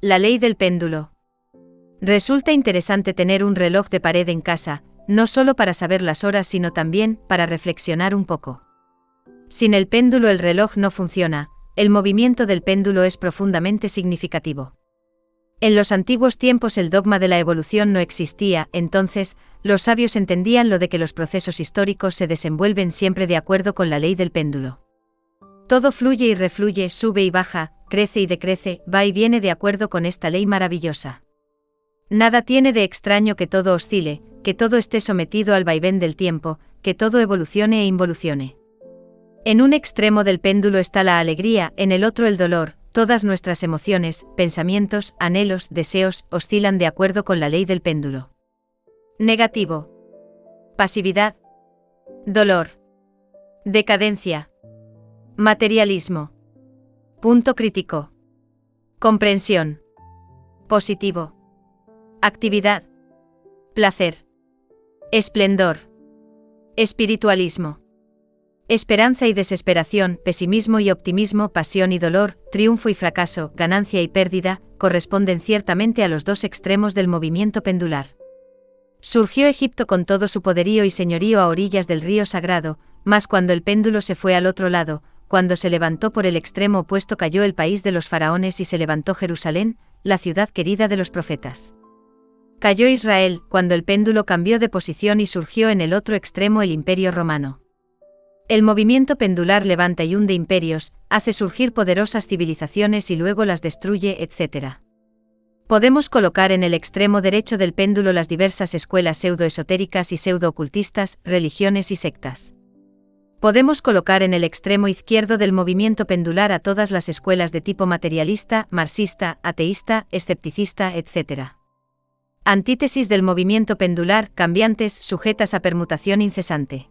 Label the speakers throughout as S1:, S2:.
S1: La ley del péndulo. Resulta interesante tener un reloj de pared en casa, no solo para saber las horas sino también para reflexionar un poco. Sin el péndulo el reloj no funciona, el movimiento del péndulo es profundamente significativo. En los antiguos tiempos el dogma de la evolución no existía, entonces, los sabios entendían lo de que los procesos históricos se desenvuelven siempre de acuerdo con la ley del péndulo. Todo fluye y refluye, sube y baja, crece y decrece, va y viene de acuerdo con esta ley maravillosa. Nada tiene de extraño que todo oscile, que todo esté sometido al vaivén del tiempo, que todo evolucione e involucione. En un extremo del péndulo está la alegría, en el otro el dolor, todas nuestras emociones, pensamientos, anhelos, deseos, oscilan de acuerdo con la ley del péndulo. Negativo. Pasividad. Dolor. Decadencia. Materialismo. Punto crítico. Comprensión. Positivo. Actividad. Placer. Esplendor. Espiritualismo. Esperanza y desesperación, pesimismo y optimismo, pasión y dolor, triunfo y fracaso, ganancia y pérdida, corresponden ciertamente a los dos extremos del movimiento pendular. Surgió Egipto con todo su poderío y señorío a orillas del río sagrado, mas cuando el péndulo se fue al otro lado, cuando se levantó por el extremo opuesto cayó el país de los faraones y se levantó Jerusalén, la ciudad querida de los profetas. Cayó Israel, cuando el péndulo cambió de posición y surgió en el otro extremo el imperio romano. El movimiento pendular levanta y hunde imperios, hace surgir poderosas civilizaciones y luego las destruye, etc. Podemos colocar en el extremo derecho del péndulo las diversas escuelas pseudoesotéricas y pseudo-ocultistas, religiones y sectas. Podemos colocar en el extremo izquierdo del movimiento pendular a todas las escuelas de tipo materialista, marxista, ateísta, escepticista, etc. Antítesis del movimiento pendular, cambiantes, sujetas a permutación incesante.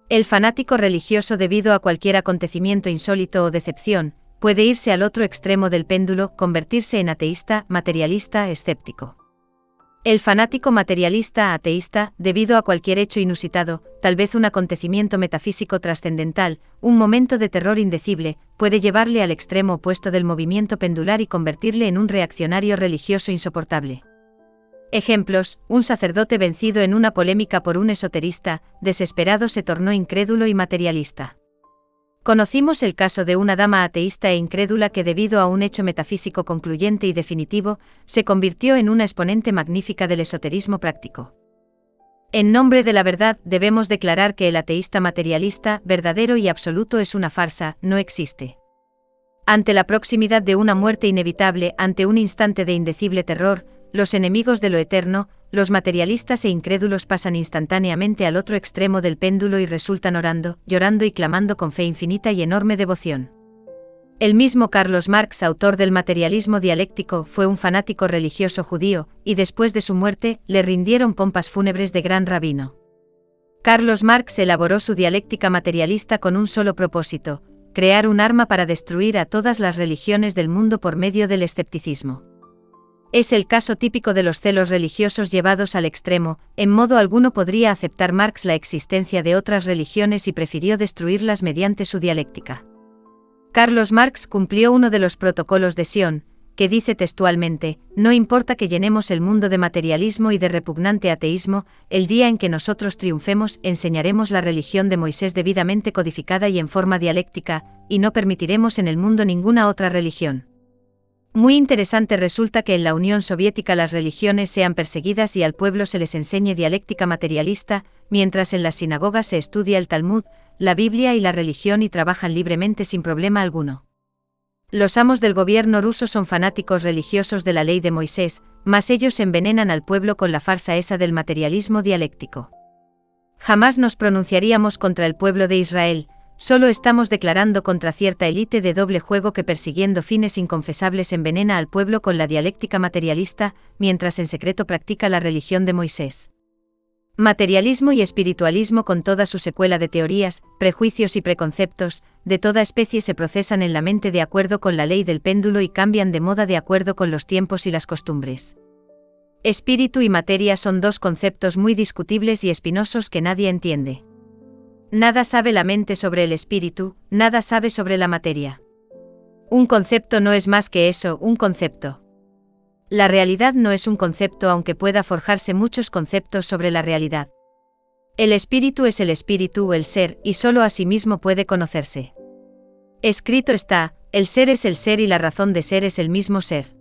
S1: El fanático religioso debido a cualquier acontecimiento insólito o decepción, puede irse al otro extremo del péndulo, convertirse en ateísta, materialista, escéptico. El fanático materialista ateísta, debido a cualquier hecho inusitado, tal vez un acontecimiento metafísico trascendental, un momento de terror indecible, puede llevarle al extremo opuesto del movimiento pendular y convertirle en un reaccionario religioso insoportable. Ejemplos: un sacerdote vencido en una polémica por un esoterista, desesperado se tornó incrédulo y materialista. Conocimos el caso de una dama ateísta e incrédula que debido a un hecho metafísico concluyente y definitivo, se convirtió en una exponente magnífica del esoterismo práctico. En nombre de la verdad, debemos declarar que el ateísta materialista, verdadero y absoluto es una farsa, no existe. Ante la proximidad de una muerte inevitable, ante un instante de indecible terror, los enemigos de lo eterno, los materialistas e incrédulos pasan instantáneamente al otro extremo del péndulo y resultan orando, llorando y clamando con fe infinita y enorme devoción. El mismo Carlos Marx, autor del materialismo dialéctico, fue un fanático religioso judío, y después de su muerte, le rindieron pompas fúnebres de gran rabino. Carlos Marx elaboró su dialéctica materialista con un solo propósito: crear un arma para destruir a todas las religiones del mundo por medio del escepticismo. Es el caso típico de los celos religiosos llevados al extremo. En modo alguno podría aceptar Marx la existencia de otras religiones y prefirió destruirlas mediante su dialéctica. Carlos Marx cumplió uno de los protocolos de Sion, que dice textualmente: no importa que llenemos el mundo de materialismo y de repugnante ateísmo, el día en que nosotros triunfemos, enseñaremos la religión de Moisés debidamente codificada y en forma dialéctica, y no permitiremos en el mundo ninguna otra religión. Muy interesante resulta que en la Unión Soviética las religiones sean perseguidas y al pueblo se les enseñe dialéctica materialista, mientras en las sinagogas se estudia el Talmud, la Biblia y la religión y trabajan libremente sin problema alguno. Los amos del gobierno ruso son fanáticos religiosos de la ley de Moisés, mas ellos envenenan al pueblo con la farsa esa del materialismo dialéctico. Jamás nos pronunciaríamos contra el pueblo de Israel. Solo estamos declarando contra cierta élite de doble juego que persiguiendo fines inconfesables envenena al pueblo con la dialéctica materialista, mientras en secreto practica la religión de Moisés. Materialismo y espiritualismo con toda su secuela de teorías, prejuicios y preconceptos, de toda especie se procesan en la mente de acuerdo con la ley del péndulo y cambian de moda de acuerdo con los tiempos y las costumbres. Espíritu y materia son dos conceptos muy discutibles y espinosos que nadie entiende. Nada sabe la mente sobre el espíritu, nada sabe sobre la materia. Un concepto no es más que eso, un concepto. La realidad no es un concepto aunque pueda forjarse muchos conceptos sobre la realidad. El espíritu es el espíritu, el ser, y solo a sí mismo puede conocerse. Escrito está, el ser es el ser y la razón de ser es el mismo ser.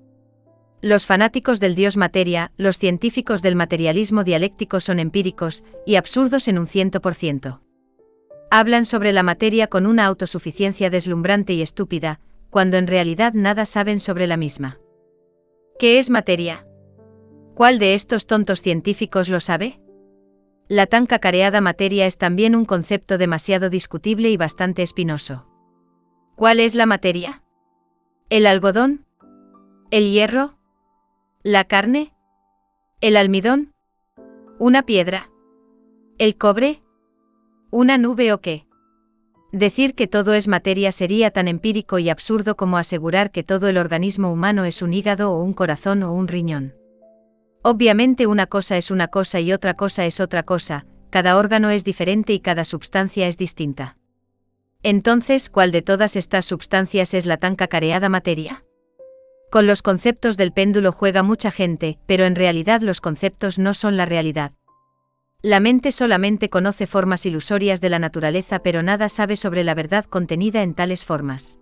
S1: Los fanáticos del Dios materia, los científicos del materialismo dialéctico son empíricos, y absurdos en un 100%. Hablan sobre la materia con una autosuficiencia deslumbrante y estúpida, cuando en realidad nada saben sobre la misma. ¿Qué es materia? ¿Cuál de estos tontos científicos lo sabe? La tan cacareada materia es también un concepto demasiado discutible y bastante espinoso. ¿Cuál es la materia? ¿El algodón? ¿El hierro? ¿La carne? ¿El almidón? ¿Una piedra? ¿El cobre? ¿Una nube o qué? Decir que todo es materia sería tan empírico y absurdo como asegurar que todo el organismo humano es un hígado o un corazón o un riñón. Obviamente una cosa es una cosa y otra cosa es otra cosa, cada órgano es diferente y cada substancia es distinta. Entonces, ¿cuál de todas estas substancias es la tan cacareada materia? Con los conceptos del péndulo juega mucha gente, pero en realidad los conceptos no son la realidad. La mente solamente conoce formas ilusorias de la naturaleza, pero nada sabe sobre la verdad contenida en tales formas.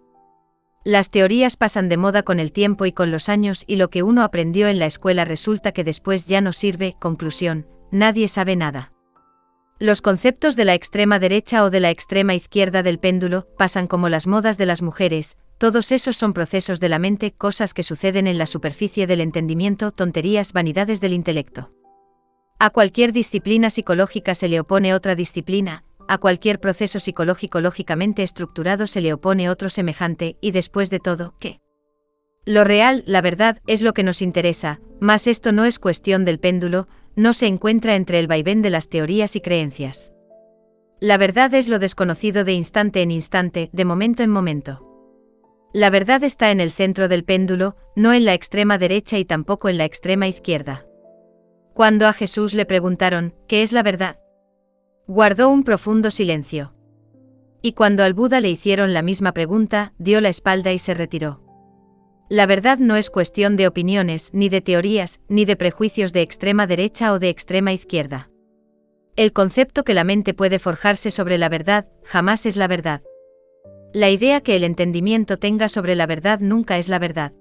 S1: Las teorías pasan de moda con el tiempo y con los años, y lo que uno aprendió en la escuela resulta que después ya no sirve. Conclusión: nadie sabe nada. Los conceptos de la extrema derecha o de la extrema izquierda del péndulo pasan como las modas de las mujeres. Todos esos son procesos de la mente, cosas que suceden en la superficie del entendimiento, tonterías, vanidades del intelecto. A cualquier disciplina psicológica se le opone otra disciplina, a cualquier proceso psicológico lógicamente estructurado se le opone otro semejante, y después de todo, ¿qué? Lo real, la verdad, es lo que nos interesa, mas esto no es cuestión del péndulo, no se encuentra entre el vaivén de las teorías y creencias. La verdad es lo desconocido de instante en instante, de momento en momento. La verdad está en el centro del péndulo, no en la extrema derecha y tampoco en la extrema izquierda. Cuando a Jesús le preguntaron, ¿qué es la verdad?, guardó un profundo silencio. Y cuando al Buda le hicieron la misma pregunta, dio la espalda y se retiró. La verdad no es cuestión de opiniones, ni de teorías, ni de prejuicios de extrema derecha o de extrema izquierda. El concepto que la mente puede forjarse sobre la verdad, jamás es la verdad. La idea que el entendimiento tenga sobre la verdad nunca es la verdad.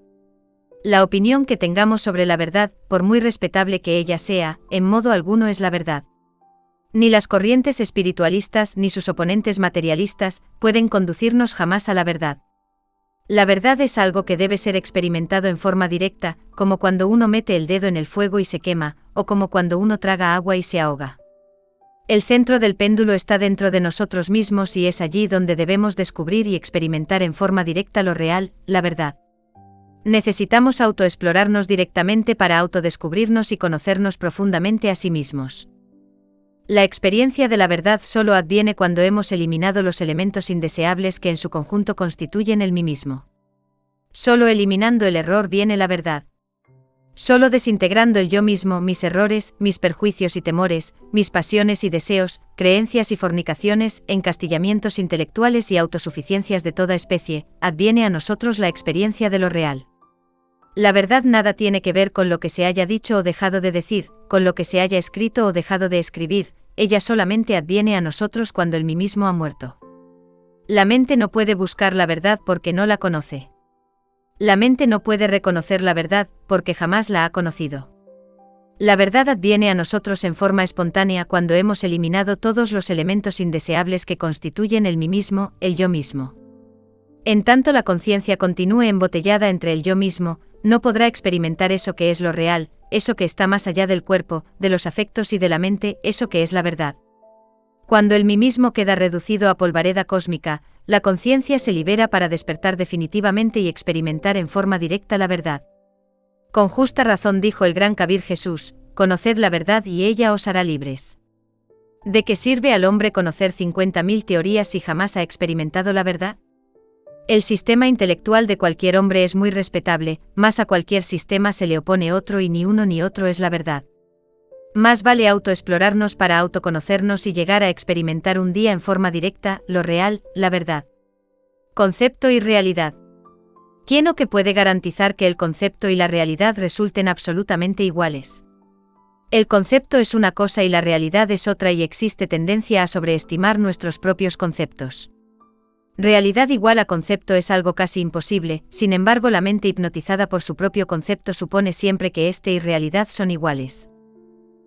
S1: La opinión que tengamos sobre la verdad, por muy respetable que ella sea, en modo alguno es la verdad. Ni las corrientes espiritualistas ni sus oponentes materialistas pueden conducirnos jamás a la verdad. La verdad es algo que debe ser experimentado en forma directa, como cuando uno mete el dedo en el fuego y se quema, o como cuando uno traga agua y se ahoga. El centro del péndulo está dentro de nosotros mismos y es allí donde debemos descubrir y experimentar en forma directa lo real, la verdad. Necesitamos autoexplorarnos directamente para autodescubrirnos y conocernos profundamente a sí mismos. La experiencia de la verdad solo adviene cuando hemos eliminado los elementos indeseables que en su conjunto constituyen el mí mismo. Solo eliminando el error viene la verdad. Solo desintegrando el yo mismo, mis errores, mis perjuicios y temores, mis pasiones y deseos, creencias y fornicaciones, encastillamientos intelectuales y autosuficiencias de toda especie, adviene a nosotros la experiencia de lo real. La verdad nada tiene que ver con lo que se haya dicho o dejado de decir, con lo que se haya escrito o dejado de escribir, ella solamente adviene a nosotros cuando el mí mismo ha muerto. La mente no puede buscar la verdad porque no la conoce. La mente no puede reconocer la verdad porque jamás la ha conocido. La verdad adviene a nosotros en forma espontánea cuando hemos eliminado todos los elementos indeseables que constituyen el mí mismo, el yo mismo. En tanto la conciencia continúe embotellada entre el yo mismo, no podrá experimentar eso que es lo real, eso que está más allá del cuerpo, de los afectos y de la mente, eso que es la verdad. Cuando el mí mismo queda reducido a polvareda cósmica, la conciencia se libera para despertar definitivamente y experimentar en forma directa la verdad. Con justa razón dijo el gran Kabir Jesús, conoced la verdad y ella os hará libres. ¿De qué sirve al hombre conocer 50.000 teorías si jamás ha experimentado la verdad? El sistema intelectual de cualquier hombre es muy respetable, mas a cualquier sistema se le opone otro y ni uno ni otro es la verdad. Más vale autoexplorarnos para autoconocernos y llegar a experimentar un día en forma directa, lo real, la verdad. Concepto y realidad. ¿Quién o qué puede garantizar que el concepto y la realidad resulten absolutamente iguales? El concepto es una cosa y la realidad es otra y existe tendencia a sobreestimar nuestros propios conceptos. Realidad igual a concepto es algo casi imposible, sin embargo la mente hipnotizada por su propio concepto supone siempre que éste y realidad son iguales.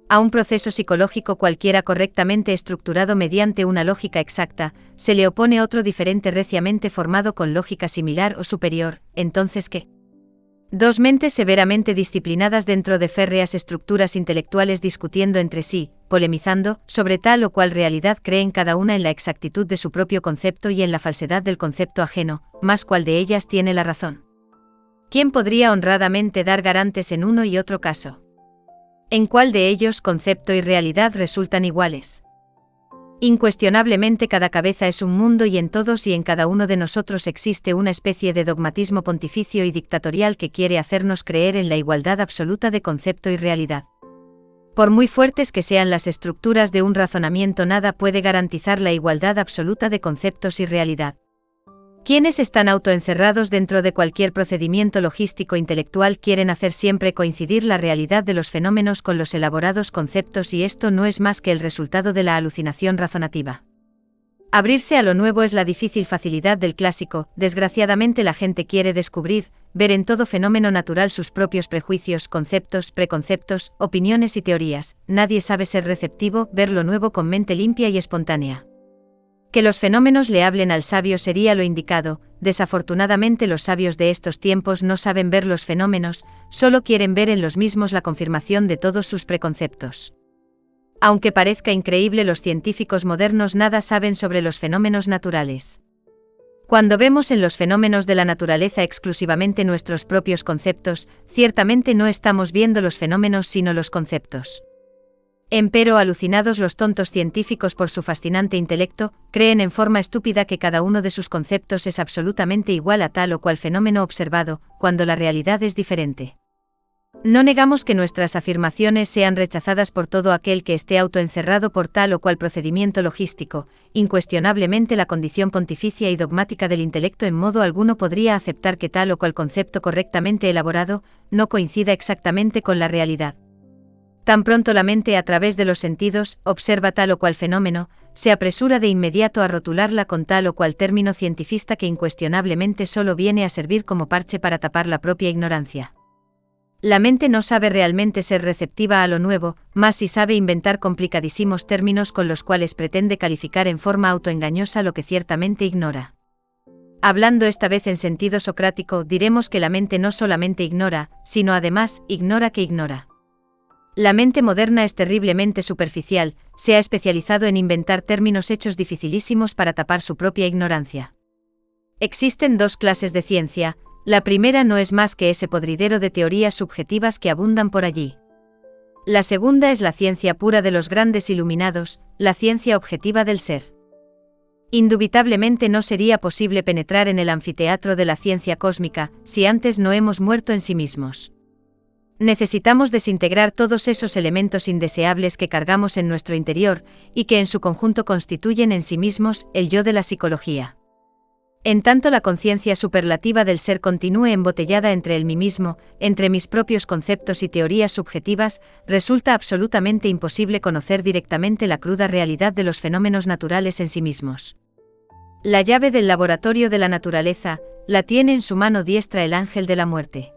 S1: A un proceso psicológico cualquiera correctamente estructurado mediante una lógica exacta, se le opone otro diferente reciamente formado con lógica similar o superior, entonces ¿qué? Dos mentes severamente disciplinadas dentro de férreas estructuras intelectuales discutiendo entre sí, polemizando, sobre tal o cual realidad creen cada una en la exactitud de su propio concepto y en la falsedad del concepto ajeno, más cuál de ellas tiene la razón. ¿Quién podría honradamente dar garantes en uno y otro caso? ¿En cuál de ellos concepto y realidad resultan iguales? Incuestionablemente cada cabeza es un mundo y en todos y en cada uno de nosotros existe una especie de dogmatismo pontificio y dictatorial que quiere hacernos creer en la igualdad absoluta de concepto y realidad. Por muy fuertes que sean las estructuras de un razonamiento, nada puede garantizar la igualdad absoluta de conceptos y realidad. Quienes están autoencerrados dentro de cualquier procedimiento logístico intelectual quieren hacer siempre coincidir la realidad de los fenómenos con los elaborados conceptos y esto no es más que el resultado de la alucinación razonativa. Abrirse a lo nuevo es la difícil facilidad del clásico, desgraciadamente la gente quiere descubrir, ver en todo fenómeno natural sus propios prejuicios, conceptos, preconceptos, opiniones y teorías, nadie sabe ser receptivo, ver lo nuevo con mente limpia y espontánea. Que los fenómenos le hablen al sabio sería lo indicado, desafortunadamente los sabios de estos tiempos no saben ver los fenómenos, solo quieren ver en los mismos la confirmación de todos sus preconceptos. Aunque parezca increíble, los científicos modernos nada saben sobre los fenómenos naturales. Cuando vemos en los fenómenos de la naturaleza exclusivamente nuestros propios conceptos, ciertamente no estamos viendo los fenómenos sino los conceptos. Empero, alucinados los tontos científicos por su fascinante intelecto, creen en forma estúpida que cada uno de sus conceptos es absolutamente igual a tal o cual fenómeno observado, cuando la realidad es diferente. No negamos que nuestras afirmaciones sean rechazadas por todo aquel que esté autoencerrado por tal o cual procedimiento logístico, incuestionablemente la condición pontificia y dogmática del intelecto en modo alguno podría aceptar que tal o cual concepto correctamente elaborado, no coincida exactamente con la realidad. Tan pronto la mente a través de los sentidos observa tal o cual fenómeno, se apresura de inmediato a rotularla con tal o cual término cientifista que incuestionablemente solo viene a servir como parche para tapar la propia ignorancia. La mente no sabe realmente ser receptiva a lo nuevo, más si sabe inventar complicadísimos términos con los cuales pretende calificar en forma autoengañosa lo que ciertamente ignora. Hablando esta vez en sentido socrático, diremos que la mente no solamente ignora, sino además, ignora que ignora. La mente moderna es terriblemente superficial, se ha especializado en inventar términos hechos dificilísimos para tapar su propia ignorancia. Existen dos clases de ciencia, la primera no es más que ese podridero de teorías subjetivas que abundan por allí. La segunda es la ciencia pura de los grandes iluminados, la ciencia objetiva del ser. Indubitablemente no sería posible penetrar en el anfiteatro de la ciencia cósmica, si antes no hemos muerto en sí mismos. Necesitamos desintegrar todos esos elementos indeseables que cargamos en nuestro interior, y que en su conjunto constituyen en sí mismos el yo de la psicología. En tanto la conciencia superlativa del ser continúe embotellada entre el mí mismo, entre mis propios conceptos y teorías subjetivas, resulta absolutamente imposible conocer directamente la cruda realidad de los fenómenos naturales en sí mismos. La llave del laboratorio de la naturaleza, la tiene en su mano diestra el ángel de la muerte.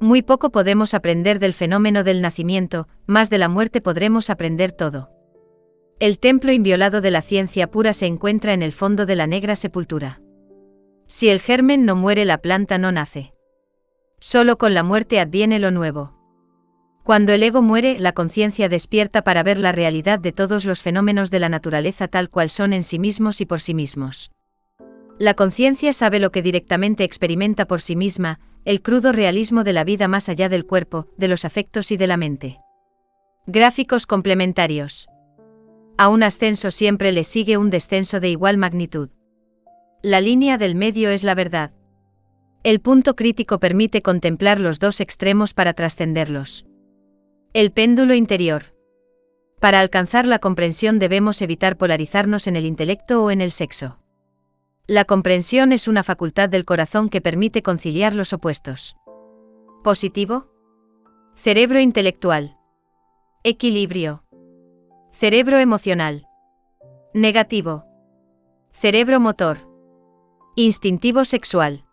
S1: Muy poco podemos aprender del fenómeno del nacimiento, más de la muerte podremos aprender todo. El templo inviolado de la ciencia pura se encuentra en el fondo de la negra sepultura. Si el germen no muere, la planta no nace. Solo con la muerte adviene lo nuevo. Cuando el ego muere, la conciencia despierta para ver la realidad de todos los fenómenos de la naturaleza tal cual son en sí mismos y por sí mismos. La conciencia sabe lo que directamente experimenta por sí misma, el crudo realismo de la vida más allá del cuerpo, de los afectos y de la mente. Gráficos complementarios. A un ascenso siempre le sigue un descenso de igual magnitud. La línea del medio es la verdad. El punto crítico permite contemplar los dos extremos para trascenderlos. El péndulo interior. Para alcanzar la comprensión debemos evitar polarizarnos en el intelecto o en el sexo. La comprensión es una facultad del corazón que permite conciliar los opuestos. Positivo. Cerebro intelectual. Equilibrio. Cerebro emocional. Negativo. Cerebro motor. Instintivo sexual.